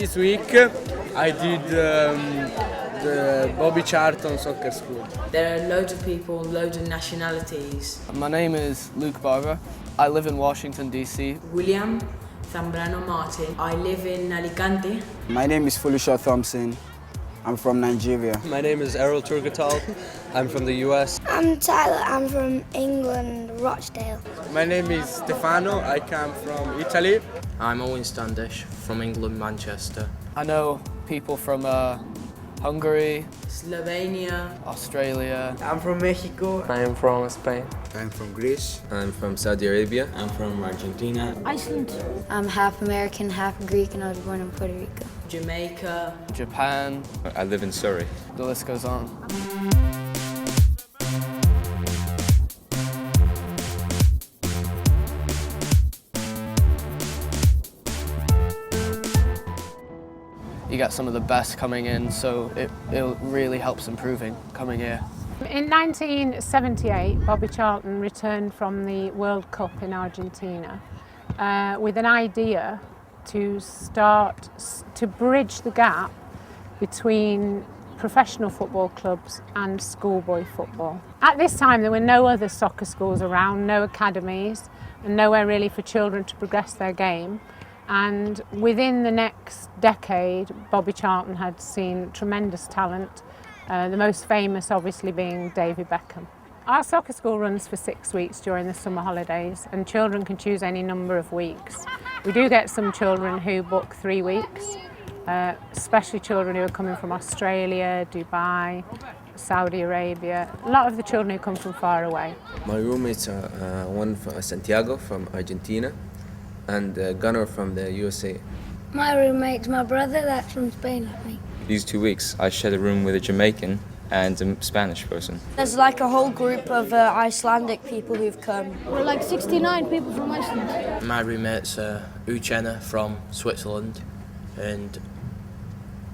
This week I did the Bobby Charlton soccer school. There are loads of people, loads of nationalities. My name is Luke Barber. I live in Washington, D.C. William Zambrano Martin. I live in Alicante. My name is Felicia Thompson. I'm from Nigeria. My name is Errol Turgatal. I'm from the US. I'm Tyler. I'm from England, Rochdale. My name is Stefano. I come from Italy. I'm Owen Standish from England, Manchester. I know people from Hungary, Slovenia, Australia. I'm from Mexico. I am from Spain. I'm from Greece. I'm from Saudi Arabia. I'm from Argentina. Iceland. I'm half American, half Greek, and I was born in Puerto Rico. Jamaica, Japan. I live in Surrey. The list goes on. You got some of the best coming in, so it really helps improving coming here. In 1978, Bobby Charlton returned from the World Cup in Argentina with an idea to start to bridge the gap between professional football clubs and schoolboy football. At this time, there were no other soccer schools around, no academies, and nowhere really for children to progress their game. And within the next decade, Bobby Charlton had seen tremendous talent, the most famous obviously being David Beckham. Our soccer school runs for 6 weeks during the summer holidays, and children can choose any number of weeks. We do get some children who book 3 weeks, especially children who are coming from Australia, Dubai, Saudi Arabia. A lot of the children who come from far away. My roommates are one from Santiago from Argentina and Gunnar from the USA. My roommate's my brother, that's from Spain, like me. These 2 weeks I shared a room with a Jamaican and a Spanish person. There's like a whole group of Icelandic people who've come. We're like 69 people from Iceland. My roommates are Uchenna from Switzerland and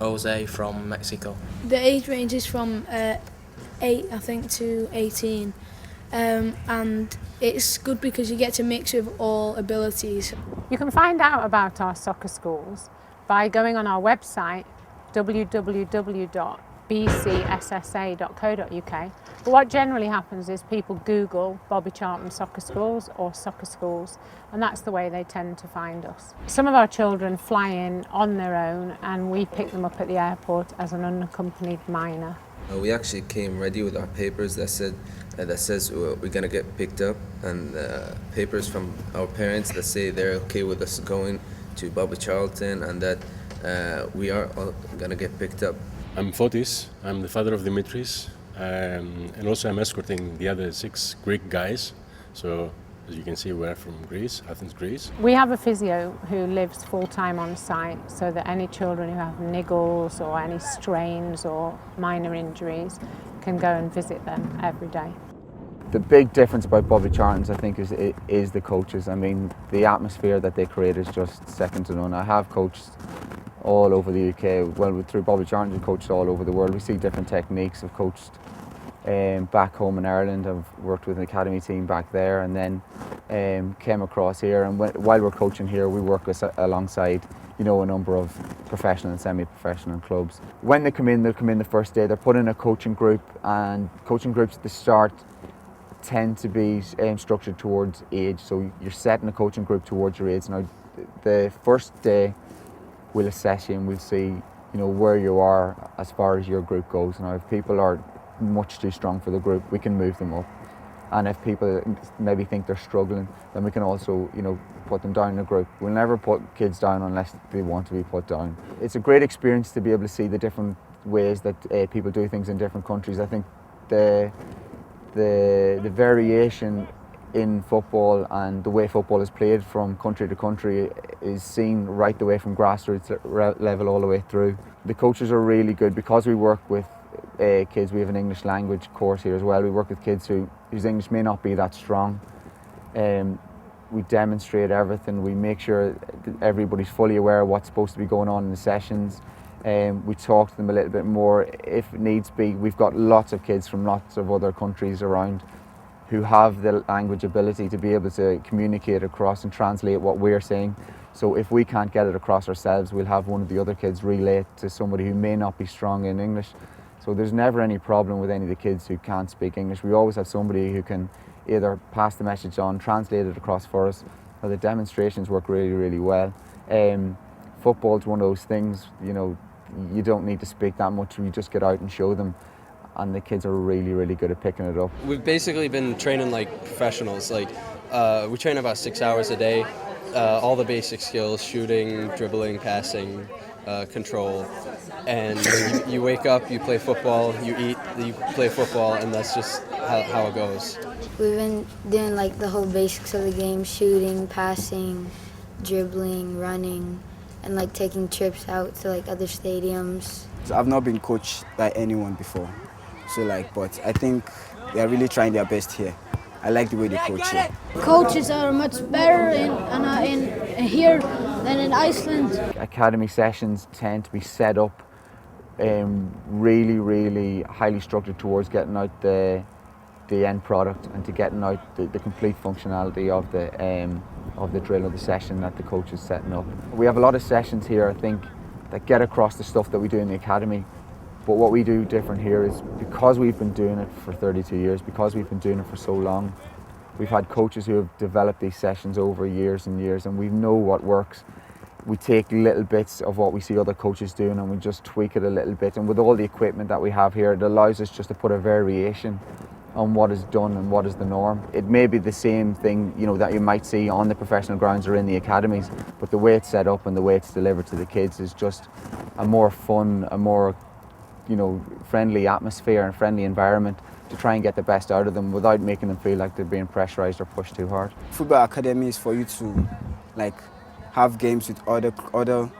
Jose from Mexico. The age range is from 8, I think, to 18. And it's good because you get to mix with all abilities. You can find out about our soccer schools by going on our website www.bcssa.co.uk. But what generally happens is people Google Bobby Charlton soccer schools or soccer schools, and that's the way they tend to find us. Some of our children fly in on their own and we pick them up at the airport as an unaccompanied minor. We actually came ready with our papers that says we're gonna get picked up, and papers from our parents that say they're okay with us going to Bobby Charlton and that we are all gonna get picked up. I'm Fotis. I'm the father of Dimitris, and also I'm escorting the other 6 Greek guys. So as you can see, we're from Greece, Athens, Greece. We have a physio who lives full-time on site so that any children who have niggles or any strains or minor injuries can go and visit them every day. The big difference about Bobby Charlton's, I think, is the coaches. I mean, the atmosphere that they create is just second to none. I have coached all over the UK. Well, through Bobby Charlton, we've coached all over the world. We see different techniques. I've coached back home in Ireland. I've worked with an academy team back there, and then came across here. And while we're coaching here, we work alongside, a number of professional and semi-professional clubs. When they come in, they'll come in the first day. They're put in a coaching group, and coaching groups at the start tend to be structured towards age. So you're setting a coaching group towards your age. Now, the first day we'll assess you and we'll see, where you are as far as your group goes. Now, if people are much too strong for the group, we can move them up. And if people maybe think they're struggling, then we can also, put them down in a group. We'll never put kids down unless they want to be put down. It's a great experience to be able to see the different ways that people do things in different countries. I think the variation in football and the way football is played from country to country is seen right the way from grassroots level all the way through. The coaches are really good because we work with kids. We have an English language course here as well. We work with kids whose English may not be that strong. We demonstrate everything. We make sure that everybody's fully aware of what's supposed to be going on in the sessions. We talk to them a little bit more if needs be. We've got lots of kids from lots of other countries around who have the language ability to be able to communicate across and translate what we're saying. So if we can't get it across ourselves, we'll have one of the other kids relay it to somebody who may not be strong in English. So there's never any problem with any of the kids who can't speak English. We always have somebody who can either pass the message on, translate it across for us, or the demonstrations work really, really well. Football's one of those things, you know, you don't need to speak that much, you just get out and show them, and the kids are really, really good at picking it up. We've basically been training like professionals. Like we train about 6 hours a day, all the basic skills: shooting, dribbling, passing, control. And you wake up, you play football, you eat, you play football, and that's just how it goes. We've been doing like the whole basics of the game: shooting, passing, dribbling, running, and like taking trips out to like other stadiums. So I've not been coached by anyone before, so but I think they are really trying their best here. I like the way they coach here. Coaches are much better in here than in Iceland. Academy sessions tend to be set up really, really highly structured towards getting out the end product and to getting out the complete functionality of the drill or the session that the coach is setting up. We have a lot of sessions here, I think, that get across the stuff that we do in the academy. But what we do different here is, because we've been doing it for 32 years, because we've been doing it for so long, we've had coaches who have developed these sessions over years and years, and we know what works. We take little bits of what we see other coaches doing and we just tweak it a little bit. And with all the equipment that we have here, it allows us just to put a variation on what is done and what is the norm. It may be the same thing, you know, that you might see on the professional grounds or in the academies, but the way it's set up and the way it's delivered to the kids is just a more fun, a more, you know, friendly atmosphere and friendly environment to try and get the best out of them without making them feel like they're being pressurized or pushed too hard. Football academy is for you to have games with other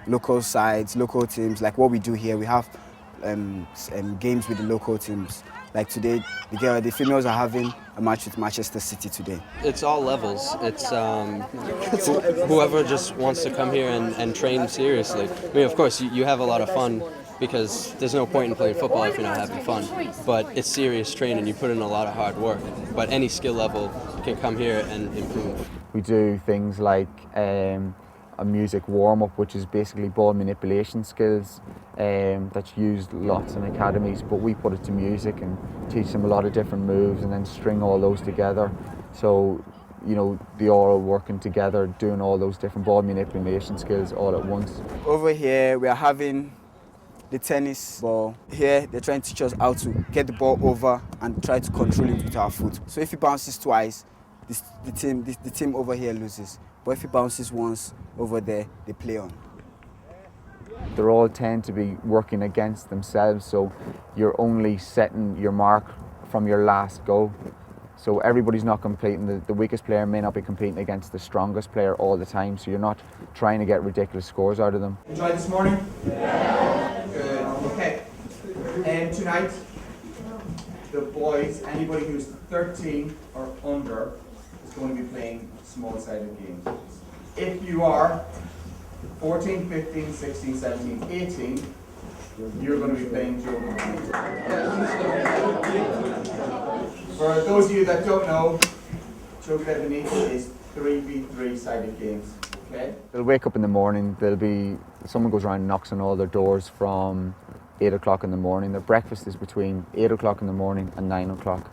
local sides, local teams. Like what we do here, we have games with the local teams. Like today, the females are having a match with Manchester City today. It's all levels. It's whoever just wants to come here and train seriously. I mean, of course, you have a lot of fun, because there's no point in playing football if you're not having fun. But it's serious training, you put in a lot of hard work. But any skill level can come here and improve. We do things like a music warm-up, which is basically ball manipulation skills that's used lots in academies, but we put it to music and teach them a lot of different moves and then string all those together. So, you know, they all are working together, doing all those different ball manipulation skills all at once. Over here, we are having the tennis ball. Here, they're trying to teach us how to get the ball over and try to control it with our foot. So if it bounces twice, the team over here loses. But if it bounces once over there, they play on. They all tend to be working against themselves, so you're only setting your mark from your last go. So everybody's not competing. The weakest player may not be competing against the strongest player all the time, so you're not trying to get ridiculous scores out of them. Enjoyed this morning? Yeah. Good. Okay. And tonight, the boys, anybody who's 13 or under, is going to be playing small-sided games. If you are 14, 15, 16, 17, 18, you're going to be playing joker games. For those of you that don't know, joker beneath is 3v3 sided games. Okay? They'll wake up in the morning, someone goes around and knocks on all their doors from 8 o'clock in the morning. Their breakfast is between 8 o'clock in the morning and 9 o'clock.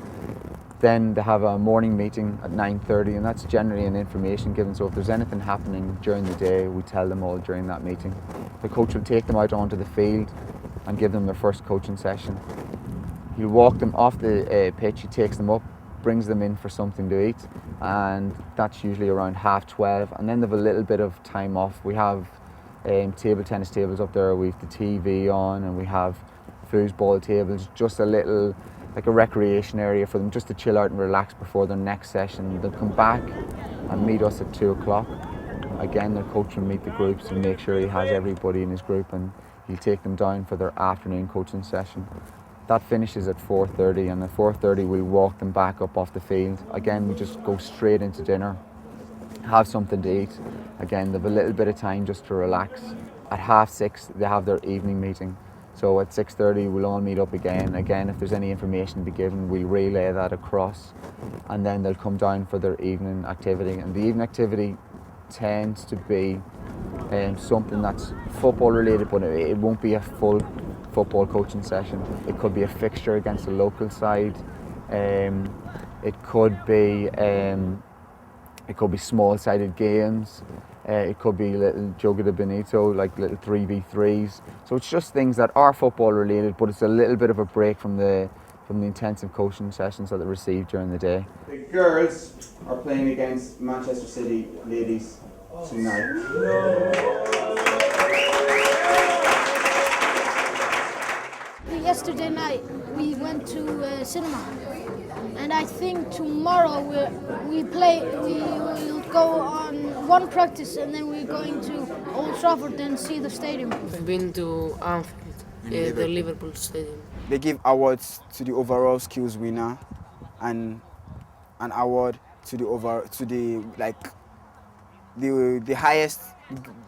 Then they have a morning meeting at 9:30, and that's generally an information given. So if there's anything happening during the day, we tell them all during that meeting. The coach will take them out onto the field and give them their first coaching session. He'll walk them off the pitch, he takes them up, brings them in for something to eat, and that's usually around 12:30. And then they have a little bit of time off. We have table tennis tables up there, we have the TV on, and we have foosball tables, just a little, like a recreation area for them just to chill out and relax before their next session. They'll come back and meet us at 2 o'clock. Again, their coach will meet the groups and make sure he has everybody in his group, and he'll take them down for their afternoon coaching session. That finishes at 4:30, and at 4:30 we'll walk them back up off the field. Again, we just go straight into dinner, have something to eat. Again, they have a little bit of time just to relax. At 6:30 they have their evening meeting. So at 6:30 we'll all meet up again. Again, if there's any information to be given, we'll relay that across, and then they'll come down for their evening activity. And the evening activity tends to be something that's football related, but it won't be a full football coaching session. It could be a fixture against a local side. It could be small-sided games. It could be little Jogo de Benito, like little 3v3s. So it's just things that are football related, but it's a little bit of a break from the intensive coaching sessions that they receive during the day. The girls are playing against Manchester City ladies tonight. Yesterday night we went to cinema, and I think tomorrow we'll go on one practice, and then we're going to Old Trafford and see the stadium. I've been to Anfield, the Liverpool stadium. They give awards to the overall skills winner, and an award to the highest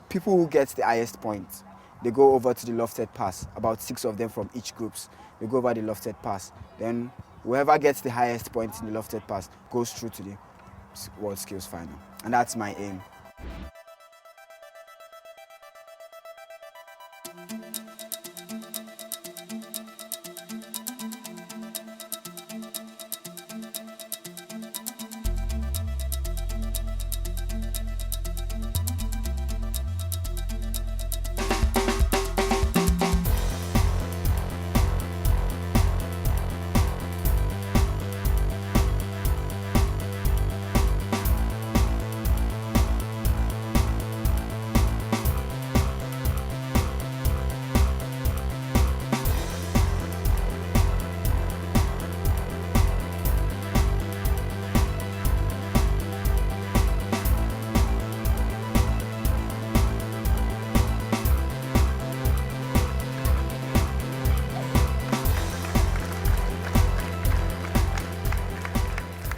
people who get the highest points. They go over to the lofted pass, about 6 of them from each groups. They go over the lofted pass. Then whoever gets the highest points in the lofted pass goes through to the World Skills Final. And that's my aim.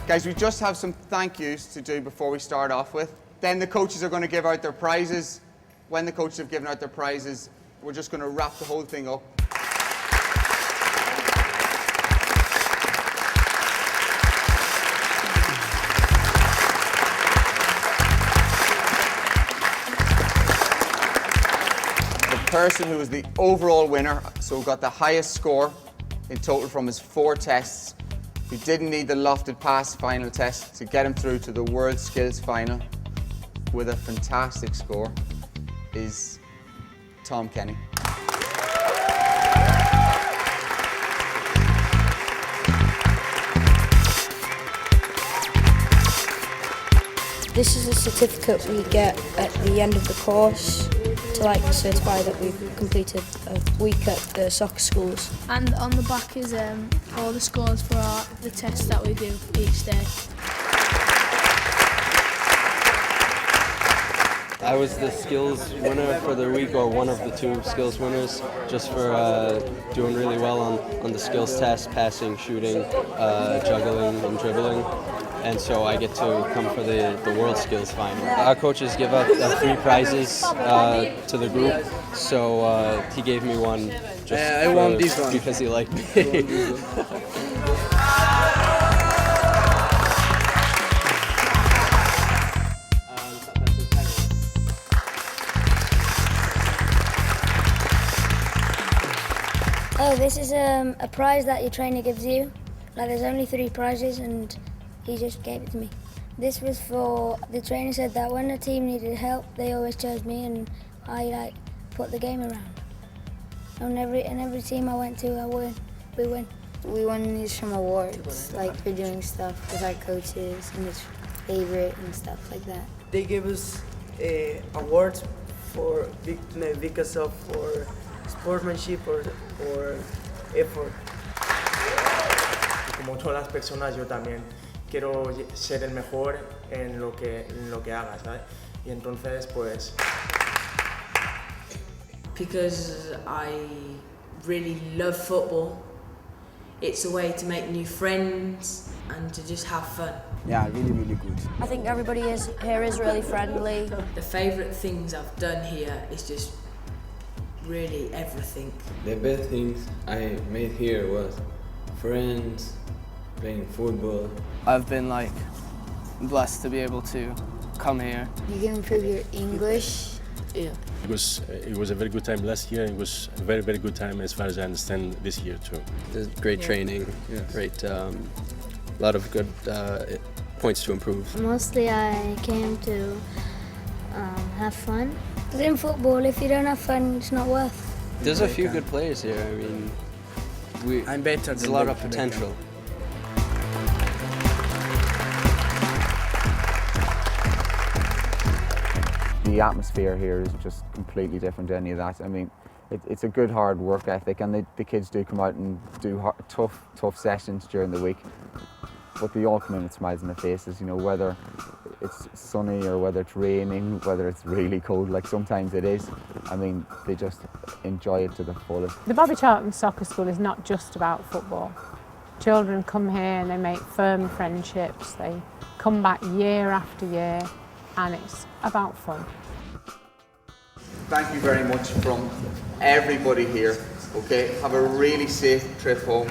Guys, we just have some thank yous to do before we start off with. Then the coaches are going to give out their prizes. When the coaches have given out their prizes, we're just going to wrap the whole thing up. The person who was the overall winner, so got the highest score in total from his 4 tests, who didn't need the lofted pass final test to get him through to the World Skills Final with a fantastic score, is Tom Kenny. This is a certificate we get at the end of the course to certify that we've completed a week at the soccer schools. And on the back is all the scores for the tests that we do each day. I was the skills winner for the week, or one of the 2 skills winners, just for doing really well on the skills test, passing, shooting, juggling and dribbling. And so I get to come for the World Skills Final. Our coaches give out 3 prizes to the group, so he gave me one just I want this one because he liked me. Oh, this is a prize that your trainer gives you. There's only 3 prizes and he just gave it to me. This was for, the trainer said that when the team needed help, they always chose me, and I put the game around. And every team I went to, we win. We won these from awards, for doing stuff with our coaches and his favorite and stuff like that. They gave us awards because of sportsmanship or effort. Como todas las personas, yo también quiero ser el mejor en lo que haga, ¿sabes? Y entonces, pues... Because I really love football. It's a way to make new friends and to just have fun. Yeah, really, really good. I think everybody here is really friendly. The favourite things I've done here is just really everything. The best things I made here was friends, playing football. I've been blessed to be able to come here. You can improve your English. Yeah. It was a very good time last year. It was a very, very good time as far as I understand this year too. There's great training, great, lot of good points to improve. Mostly I came to have fun. Because in football, if you don't have fun, it's not worth. There's a few good players here. I mean, I'm better there's than a lot them. of potential. The atmosphere here is just completely different to any of that. I mean, it's a good hard work ethic, and the kids do come out and do tough sessions during the week. But they all come in with smiles on their faces, you know, whether it's sunny or whether it's raining, whether it's really cold, like sometimes it is. I mean, they just enjoy it to the fullest. The Bobby Charlton Soccer School is not just about football. Children come here and they make firm friendships, they come back year after year, and it's about fun. Thank you very much from everybody here. Okay, have a really safe trip home.